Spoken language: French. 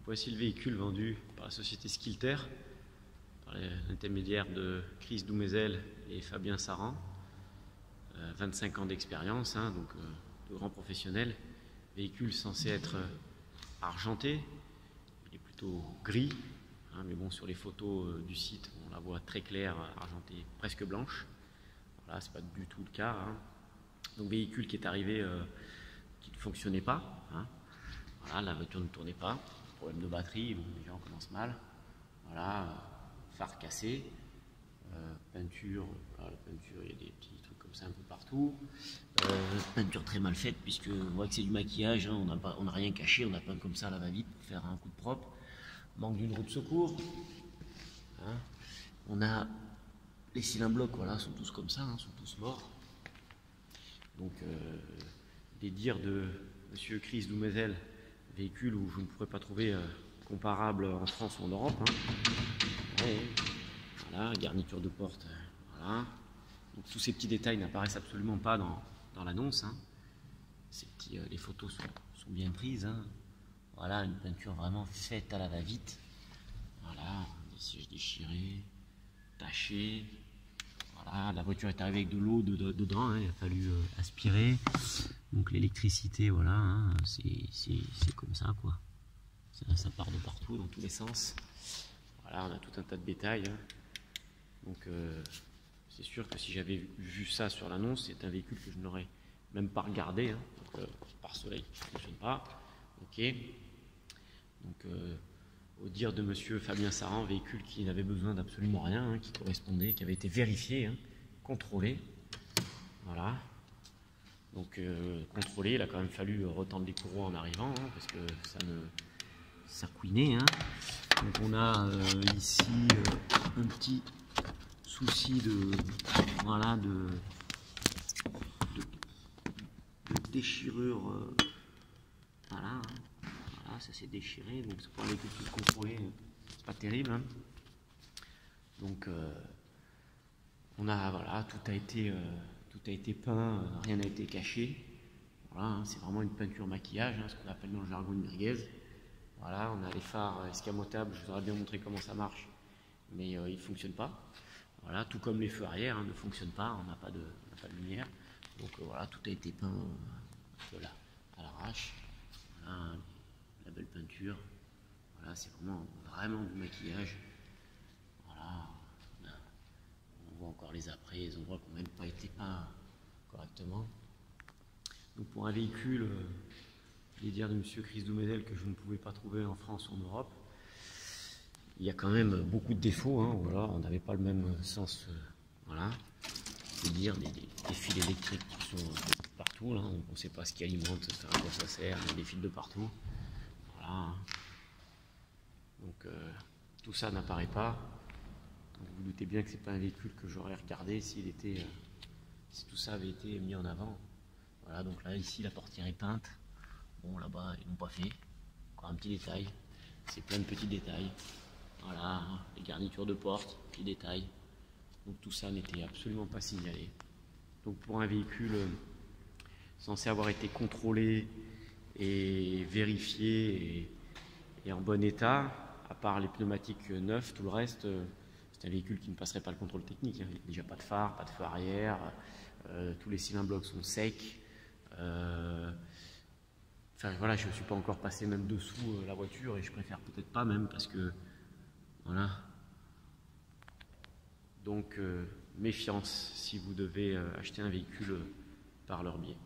Voici le véhicule vendu par la société Skilter, par l'intermédiaire de Chris Doumézel et Fabien Saran. 25 ans d'expérience, donc de grands professionnels. Véhicule censé être argenté, il est plutôt gris, mais bon, sur les photos du site, on la voit très claire, argentée, presque blanche. Voilà, c'est pas du tout le cas. Donc véhicule qui est arrivé, qui ne fonctionnait pas. Voilà, la voiture ne tournait pas. Problème de batterie, donc déjà on commence mal. Voilà, phare cassé, peinture. Voilà, la peinture, il y a des petits trucs comme ça un peu partout. Peinture très mal faite, puisque on voit que c'est du maquillage. On n'a rien caché, on a peint comme ça à la va-vite pour faire un coup de propre. Manque d'une roue de secours. On a les cylindres blocs, voilà, sont tous comme ça, sont tous morts. Donc des dires de monsieur Chris Doumézel, véhicule où je ne pourrais pas trouver comparable en France ou en Europe. Ouais, voilà, garniture de porte, voilà. Donc, tous ces petits détails n'apparaissent absolument pas dans l'annonce. Les photos sont bien prises. Voilà, une peinture vraiment faite à la va-vite. Voilà, des sièges déchirés, tachés. Voilà, la voiture est arrivée avec de l'eau dedans, il a fallu aspirer. Donc l'électricité, voilà, c'est comme ça, quoi. Ça part de partout, dans tous les sens. Voilà, on a tout un tas de détails. Donc c'est sûr que si j'avais vu ça sur l'annonce, c'est un véhicule que je n'aurais même pas regardé. Donc, par soleil, ça ne fonctionne pas. Ok. Donc au dire de monsieur Fabien Saran, véhicule qui n'avait besoin d'absolument rien, qui correspondait, qui avait été vérifié, contrôlé. Voilà. Donc contrôlé, il a quand même fallu retendre les courroies en arrivant, parce que ça couinait. Donc on a ici un petit souci de déchirure. Voilà, ça s'est déchiré, donc c'est pour un véhicule contrôlé, c'est pas terrible. Donc on a, voilà, tout a été peint, rien n'a été caché. Voilà, c'est vraiment une peinture maquillage, ce qu'on appelle dans le jargon une merguez. Voilà, on a les phares escamotables, je vous aurais bien montré comment ça marche, mais ils ne fonctionnent pas. Voilà, tout comme les feux arrière ne fonctionnent pas, on n'a pas de lumière. Donc voilà, tout a été peint à l'arrache. Voilà, la belle peinture. Voilà, c'est vraiment du maquillage. Voilà, on voit encore les après, les endroits qui n'ont même pas été peints correctement. Donc pour un véhicule, les dires de monsieur Chris Doumézel que je ne pouvais pas trouver en France ou en Europe, il y a quand même beaucoup de défauts. Voilà, on n'avait pas le même sens. Voilà, je veux dire des fils électriques qui sont partout. Là, on ne sait pas ce qui alimente, à quoi ça sert. Il y a des fils de partout. Voilà. Donc tout ça n'apparaît pas. Donc, vous doutez bien que c'est pas un véhicule que j'aurais regardé si tout ça avait été mis en avant. Voilà, donc là ici la portière est peinte. Bon, là-bas ils n'ont pas fait. Encore un petit détail. C'est plein de petits détails. Voilà, les garnitures de porte, petits détails. Donc tout ça n'était absolument pas signalé. Donc pour un véhicule censé avoir été contrôlé et vérifié et en bon état, à part les pneumatiques neufs, tout le reste, c'est un véhicule qui ne passerait pas le contrôle technique. Il n'y a déjà pas de phare, pas de feu arrière, tous les cylindres blocs sont secs. Enfin voilà, je ne suis pas encore passé même dessous la voiture et je préfère peut-être pas même parce que voilà. Donc méfiance si vous devez acheter un véhicule par leur biais.